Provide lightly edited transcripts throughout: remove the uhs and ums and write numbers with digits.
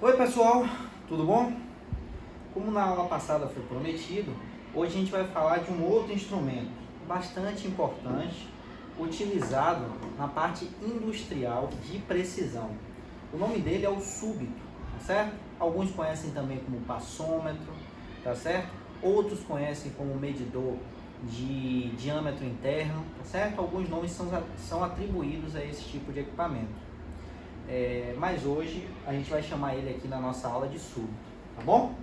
Oi pessoal, tudo bom? Como na aula passada foi prometido, hoje a gente vai falar de um outro instrumento bastante importante, utilizado na parte industrial de precisão. O nome dele é o súbito, tá certo? Alguns conhecem também como passômetro, tá certo? Outros conhecem como medidor de diâmetro interno, tá certo? Alguns nomes são atribuídos a esse tipo de equipamento. Mas hoje a gente vai chamar ele aqui na nossa aula de súbito, tá bom?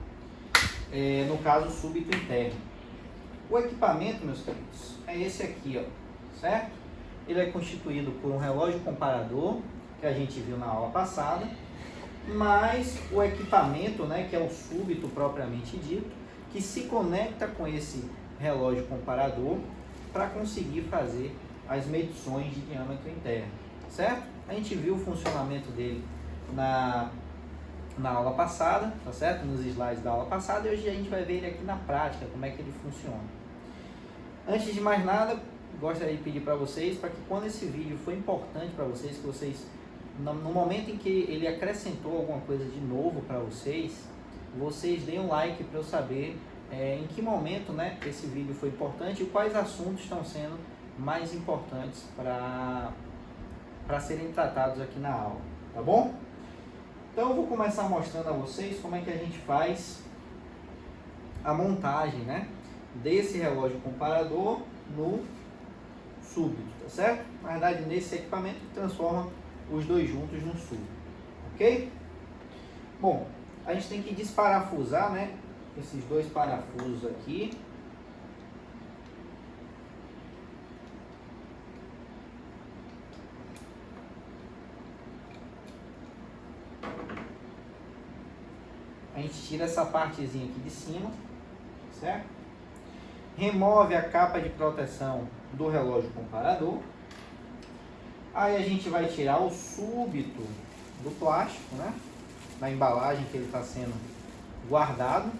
No caso, súbito interno. O equipamento, meus queridos, é esse aqui, ó, certo? Ele é constituído por um relógio comparador, que a gente viu na aula passada, mas o equipamento, né, que é o súbito propriamente dito, que se conecta com esse relógio comparador para conseguir fazer as medições de diâmetro interno, certo? A gente viu o funcionamento dele na aula passada, tá certo? Nos slides da aula passada, e hoje a gente vai ver ele aqui na prática, como é que ele funciona. Antes de mais nada, gostaria de pedir para vocês, para que quando esse vídeo for importante para vocês, que vocês, no momento em que ele acrescentou alguma coisa de novo para vocês, vocês deem um like para eu saber em que momento, né, esse vídeo foi importante e quais assuntos estão sendo mais importantes para serem tratados aqui na aula, tá bom? Então eu vou começar mostrando a vocês como é que a gente faz a montagem, né, desse relógio comparador no súbito, tá certo? Na verdade, nesse equipamento que transforma os dois juntos no súbito, ok? Bom, a gente tem que desparafusar, né, esses dois parafusos aqui. A gente tira essa partezinha aqui de cima, certo? Remove a capa de proteção do relógio comparador. Aí a gente vai tirar o súbito do plástico, né? Da embalagem que ele está sendo guardado.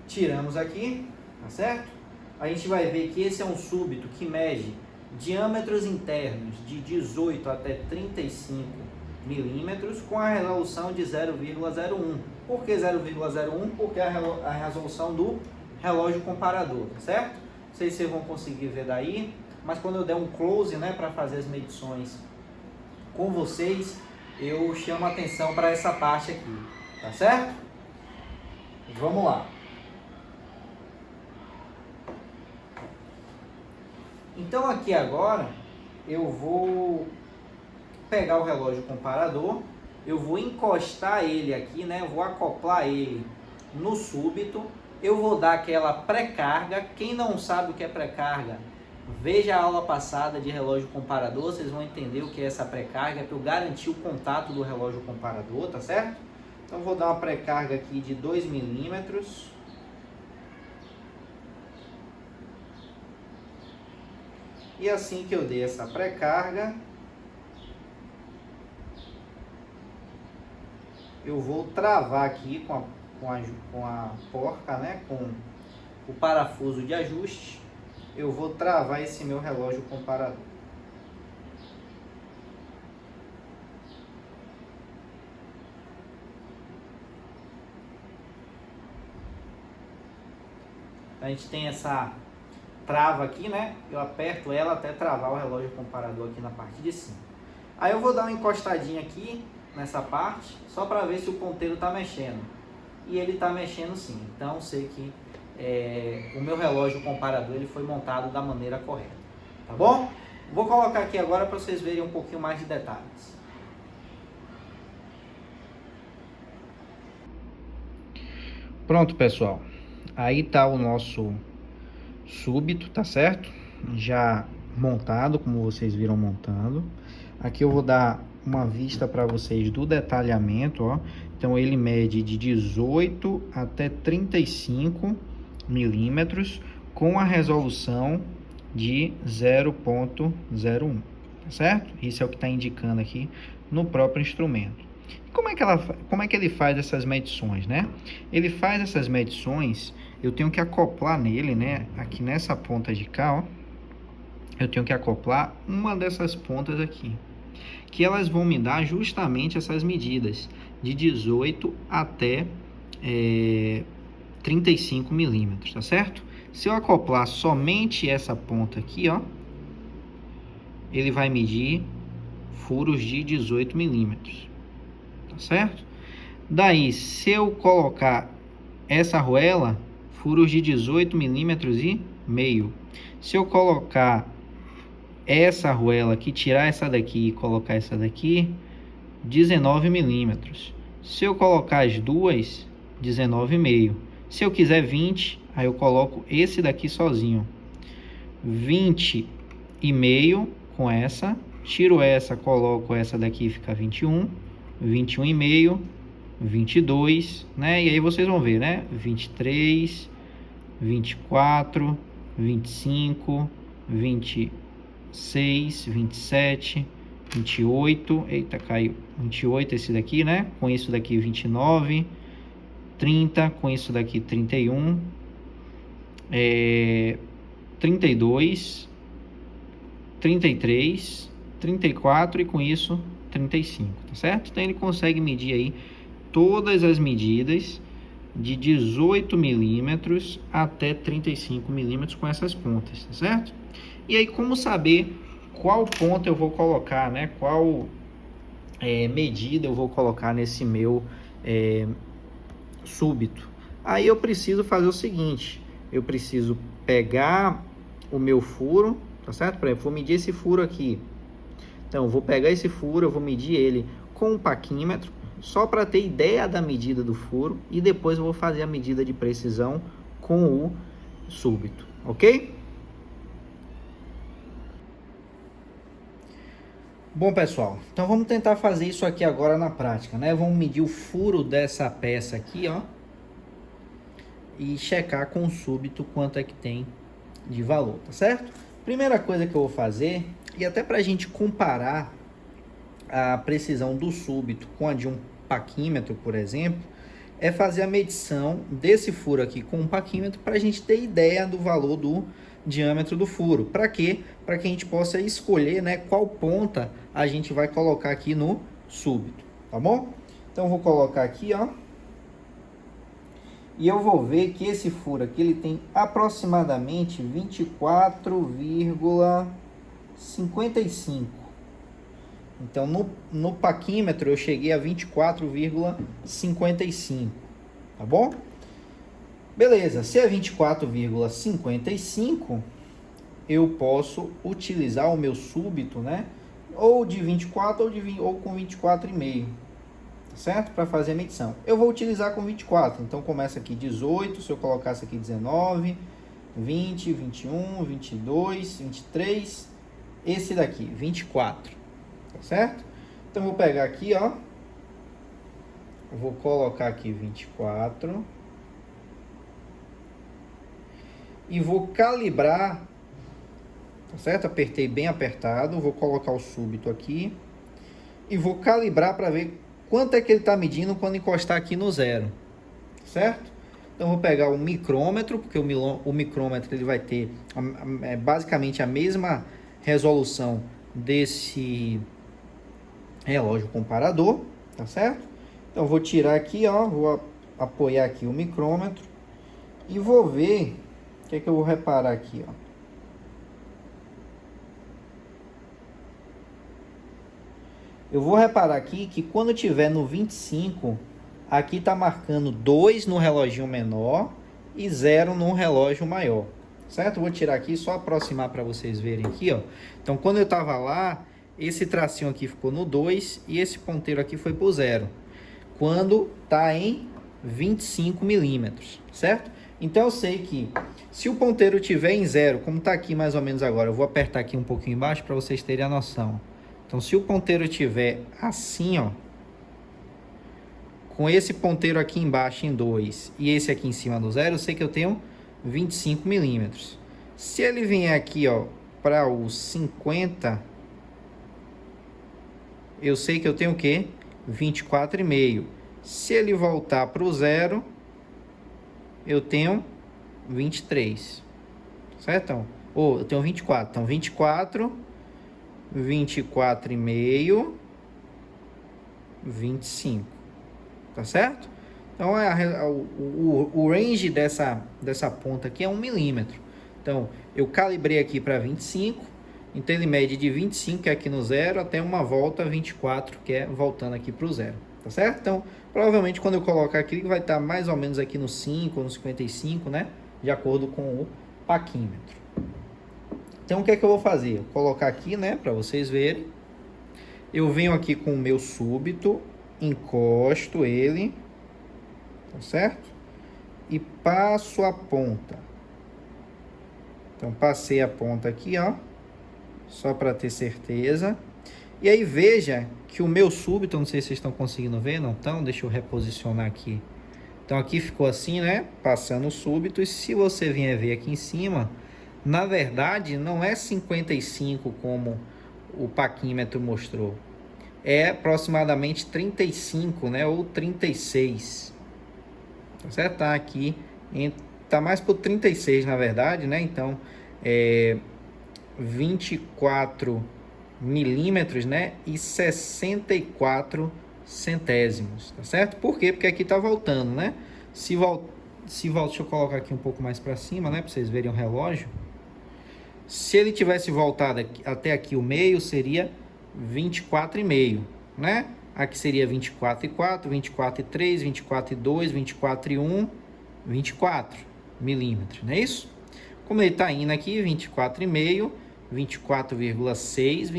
Tiramos aqui, tá certo? A gente vai ver que esse é um súbito que mede diâmetros internos de 18 até 35 milímetros com a resolução de 0,01. Por que 0,01? Porque é a resolução do relógio comparador, tá certo? Não sei se vocês vão conseguir ver daí, mas quando eu der um close, né, para fazer as medições com vocês, eu chamo a atenção para essa parte aqui, tá certo? Vamos lá. Então aqui agora eu vou pegar o relógio comparador, eu vou encostar ele aqui, né? Eu vou acoplar ele no súbito, eu vou dar aquela pré-carga. Quem não sabe o que é pré-carga, veja a aula passada de relógio comparador, vocês vão entender o que é essa pré-carga, para eu garantir o contato do relógio comparador, tá certo? Então eu vou dar uma pré-carga aqui de 2 milímetros. E assim que eu dei essa pré-carga, eu vou travar aqui com a porca, né, com o parafuso de ajuste, eu vou travar esse meu relógio comparador. A gente tem essa trava aqui, né? Eu aperto ela até travar o relógio comparador aqui na parte de cima. Aí eu vou dar uma encostadinha aqui nessa parte, só para ver se o ponteiro está mexendo. E ele está mexendo sim. Então sei que o meu relógio comparador ele foi montado da maneira correta. Tá bom? Vou colocar aqui agora para vocês verem um pouquinho mais de detalhes. Pronto, pessoal. Aí tá o nosso súbito, tá certo? Já montado, como vocês viram montando. Aqui eu vou dar uma vista para vocês do detalhamento, ó. Então ele mede de 18 até 35 milímetros com a resolução de 0,01, tá certo? Isso é o que está indicando aqui no próprio instrumento. Como é que ele faz essas medições, né? Ele faz essas medições, eu tenho que acoplar nele, né? Aqui nessa ponta de cá, ó, eu tenho que acoplar uma dessas pontas aqui, que elas vão me dar justamente essas medidas, de 18 até 35 milímetros, tá certo? Se eu acoplar somente essa ponta aqui, ó, ele vai medir furos de 18 milímetros, tá certo? Daí, se eu colocar essa arruela, furos de 18 milímetros e meio. Se eu colocar essa arruela aqui, tirar essa daqui e colocar essa daqui, 19 milímetros. Se eu colocar as duas, 19,5. Se eu quiser 20, aí eu coloco esse daqui sozinho. 20,5 com essa. Tiro essa, coloco essa daqui, fica 21. 21,5. 22, né? E aí vocês vão ver, né? 23, 24, 25, 26, 27, 28. Eita, caiu. 28 esse daqui, né? Com isso daqui 29, 30, com isso daqui 31, 32, 33, 34 e com isso 35, tá certo? Então ele consegue medir aí todas as medidas de 18 milímetros até 35 milímetros com essas pontas, tá certo? E aí, como saber qual ponta eu vou colocar, né? Qual medida eu vou colocar nesse meu súbito? Aí eu preciso fazer o seguinte, eu preciso pegar o meu furo, tá certo? Por exemplo, vou medir esse furo aqui. Então, eu vou pegar esse furo, eu vou medir ele com um paquímetro, só para ter ideia da medida do furo, e depois eu vou fazer a medida de precisão com o súbito, ok? Bom, pessoal, então vamos tentar fazer isso aqui agora na prática, né? Vamos medir o furo dessa peça aqui, ó, e checar com o súbito quanto é que tem de valor, tá certo? Primeira coisa que eu vou fazer, e até para a gente comparar a precisão do súbito com a de um paquímetro, por exemplo, é fazer a medição desse furo aqui com um paquímetro para a gente ter ideia do valor do diâmetro do furo. Para quê? Para que a gente possa escolher, né, qual ponta a gente vai colocar aqui no súbito, tá bom? Então, eu vou colocar aqui, ó, e eu vou ver que esse furo aqui ele tem aproximadamente 24,55. Então, no paquímetro eu cheguei a 24,55, tá bom? Beleza, se é 24,55, eu posso utilizar o meu súbito, né? Ou de 24 ou com 24,5, tá certo? Para fazer a medição. Eu vou utilizar com 24, então começa aqui 18, se eu colocasse aqui 19, 20, 21, 22, 23, esse daqui, 24. Tá certo? Então, vou pegar aqui, ó. Vou colocar aqui 24. E vou calibrar. Tá certo? Apertei bem apertado. Vou colocar o súbito aqui. E vou calibrar para ver quanto é que ele está medindo quando encostar aqui no zero. Certo? Então, vou pegar o micrômetro, porque o micrômetro ele vai ter basicamente a mesma resolução desse relógio comparador, tá certo? Então, vou tirar aqui, ó, vou apoiar aqui o micrômetro e vou ver o que é que eu vou reparar aqui, ó. Eu vou reparar aqui que quando tiver no 25, aqui tá marcando 2 no reloginho menor e 0 no relógio maior, certo? Vou tirar aqui, só aproximar para vocês verem aqui, ó. Então, quando eu tava lá, esse tracinho aqui ficou no 2 e esse ponteiro aqui foi pro 0. Quando tá em 25 milímetros, certo? Então, eu sei que se o ponteiro tiver em 0, como tá aqui mais ou menos agora, eu vou apertar aqui um pouquinho embaixo para vocês terem a noção. Então, se o ponteiro tiver assim, ó, com esse ponteiro aqui embaixo em 2 e esse aqui em cima do 0, eu sei que eu tenho 25 milímetros. Se ele vier aqui, ó, para os 50 eu sei que eu tenho o quê? 24,5. Se ele voltar para o zero, eu tenho 23. Certo? Então, eu tenho 24. Então, 24, 24,5, 25. Tá certo? Então, o range dessa ponta aqui é 1 milímetro. Então, eu calibrei aqui para 25. Então, ele mede de 25, que é aqui no zero, até uma volta 24, que é voltando aqui para o zero. Tá certo? Então, provavelmente, quando eu colocar aqui, ele vai estar mais ou menos aqui no 5 ou no 55, né? De acordo com o paquímetro. Então, o que é que eu vou fazer? Eu vou colocar aqui, né? Para vocês verem. Eu venho aqui com o meu súbito, encosto ele, tá certo? E passo a ponta. Então, passei a ponta aqui, ó. Só para ter certeza. E aí, veja que o meu súbito, não sei se vocês estão conseguindo ver, não estão? Deixa eu reposicionar aqui. Então, aqui ficou assim, né? Passando o súbito. E se você vier ver aqui em cima, na verdade, não é 55 como o paquímetro mostrou. É aproximadamente 35, né? Ou 36. Tá certo? Tá aqui. Tá mais por 36, na verdade, né? Então, 24 milímetros, né? E 64 centésimos, tá certo? Por quê? Porque aqui tá voltando, né? Se volta, deixa eu colocar aqui um pouco mais para cima, né? Para vocês verem o relógio. Se ele tivesse voltado aqui, até aqui o meio, seria 24,5, né? Aqui seria 24,4, 24,3, 24,2, 24,1, 24 milímetros, não é isso? Como ele está indo aqui, 24,5, 24,6,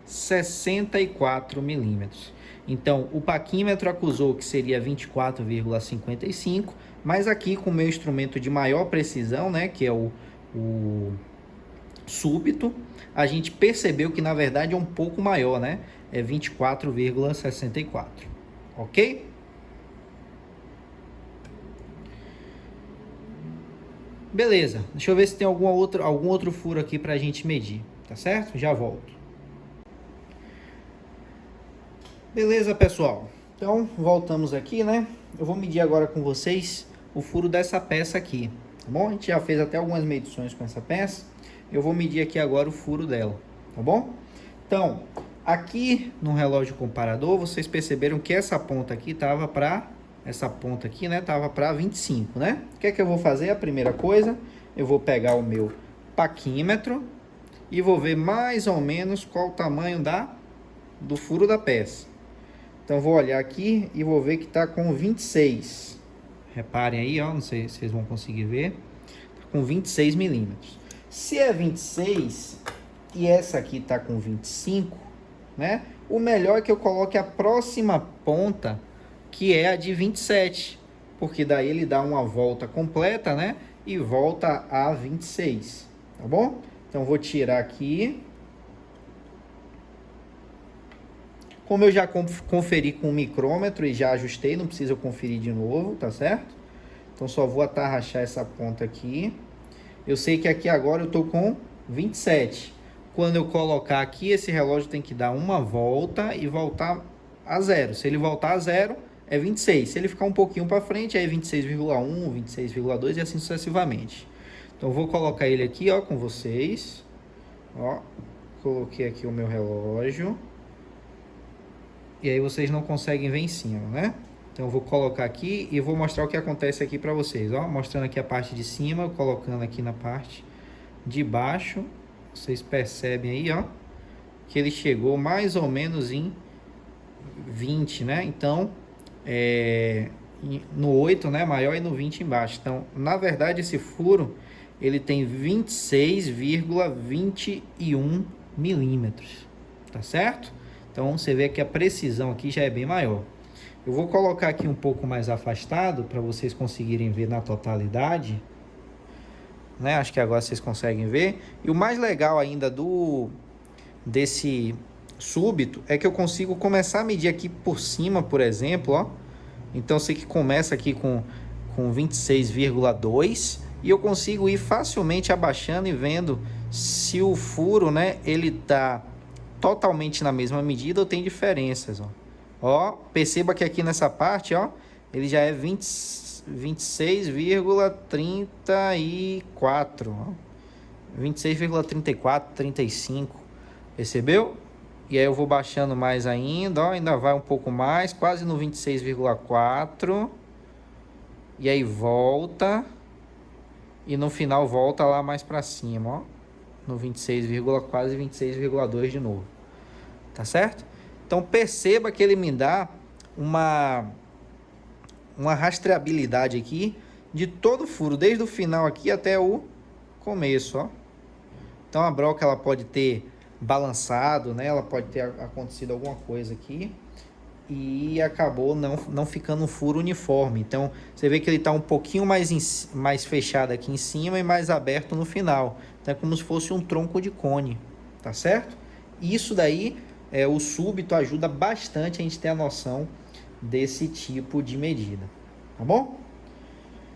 24,64 milímetros. Então, o paquímetro acusou que seria 24,55, mas aqui com o meu instrumento de maior precisão, né, que é o súbito, a gente percebeu que na verdade é um pouco maior, né? É 24,64, ok? Beleza, deixa eu ver se tem algum outro furo aqui para a gente medir, tá certo? Já volto. Beleza, pessoal. Então, voltamos aqui, né? Eu vou medir agora com vocês o furo dessa peça aqui, tá bom? A gente já fez até algumas medições com essa peça. Eu vou medir aqui agora o furo dela, tá bom? Então, aqui no relógio comparador, vocês perceberam que essa ponta aqui tava para... Essa ponta aqui, né, tava para 25, né? O que é que eu vou fazer? A primeira coisa, eu vou pegar o meu paquímetro e vou ver mais ou menos qual o tamanho do furo da peça. Então, vou olhar aqui e vou ver que tá com 26. Reparem aí, ó, não sei se vocês vão conseguir ver. Tá com 26 milímetros. Se é 26 e essa aqui tá com 25, né? O melhor é que eu coloque a próxima ponta, que é a de 27, porque daí ele dá uma volta completa, né? E volta a 26, tá bom? Então, vou tirar aqui. Como eu já conferi com o micrômetro e já ajustei, não precisa conferir de novo, tá certo? Então, só vou atarrachar essa ponta aqui. Eu sei que aqui agora eu tô com 27. Quando eu colocar aqui, esse relógio tem que dar uma volta e voltar a zero. Se ele voltar a zero, é 26. Se ele ficar um pouquinho para frente, aí é 26,1, 26,2 e assim sucessivamente. Então, vou colocar ele aqui, ó, com vocês. Ó, coloquei aqui o meu relógio. E aí vocês não conseguem ver em cima, né? Então, eu vou colocar aqui e vou mostrar o que acontece aqui para vocês, ó. Mostrando aqui a parte de cima, colocando aqui na parte de baixo. Vocês percebem aí, ó, que ele chegou mais ou menos em 20, né? Então, no 8, né, maior, e no 20 embaixo. Então, na verdade, esse furo, ele tem 26,21 milímetros, tá certo? Então, você vê que a precisão aqui já é bem maior. Eu vou colocar aqui um pouco mais afastado, para vocês conseguirem ver na totalidade, né? Acho que agora vocês conseguem ver. E o mais legal ainda desse súbito é que eu consigo começar a medir aqui por cima, por exemplo, ó. Então, sei que começa aqui com 26,2 e eu consigo ir facilmente abaixando e vendo se o furo, né, ele tá totalmente na mesma medida ou tem diferenças, ó. Ó, perceba que aqui nessa parte, ó, ele já é 26,34, ó. 26,34, 35, percebeu? E aí eu vou baixando mais ainda, ó, ainda vai um pouco mais, quase no 26,4. E aí volta. E no final volta lá mais para cima, ó. No 26, quase 26,2 de novo. Tá certo? Então perceba que ele me dá uma rastreabilidade aqui de todo o furo, desde o final aqui até o começo, ó. Então a broca ela pode ter balançado, né? Ela pode ter acontecido alguma coisa aqui e acabou não ficando um furo uniforme. Então você vê que ele está um pouquinho mais fechado aqui em cima e mais aberto no final. Então é como se fosse um tronco de cone, tá certo? Isso daí, o súbito ajuda bastante a gente ter a noção desse tipo de medida, tá bom?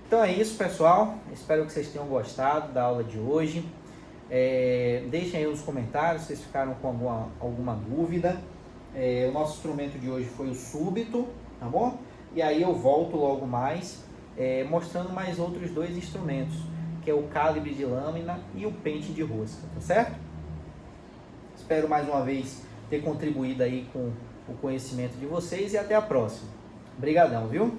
Então é isso, pessoal. Espero que vocês tenham gostado da aula de hoje. Deixem aí nos comentários se vocês ficaram com alguma dúvida. O nosso instrumento de hoje foi o súbito, tá bom? E aí eu volto logo mais, mostrando mais outros dois instrumentos, que é o calibre de lâmina e o pente de rosca, tá certo? Espero mais uma vez ter contribuído aí com o conhecimento de vocês e até a próxima. Obrigadão, viu?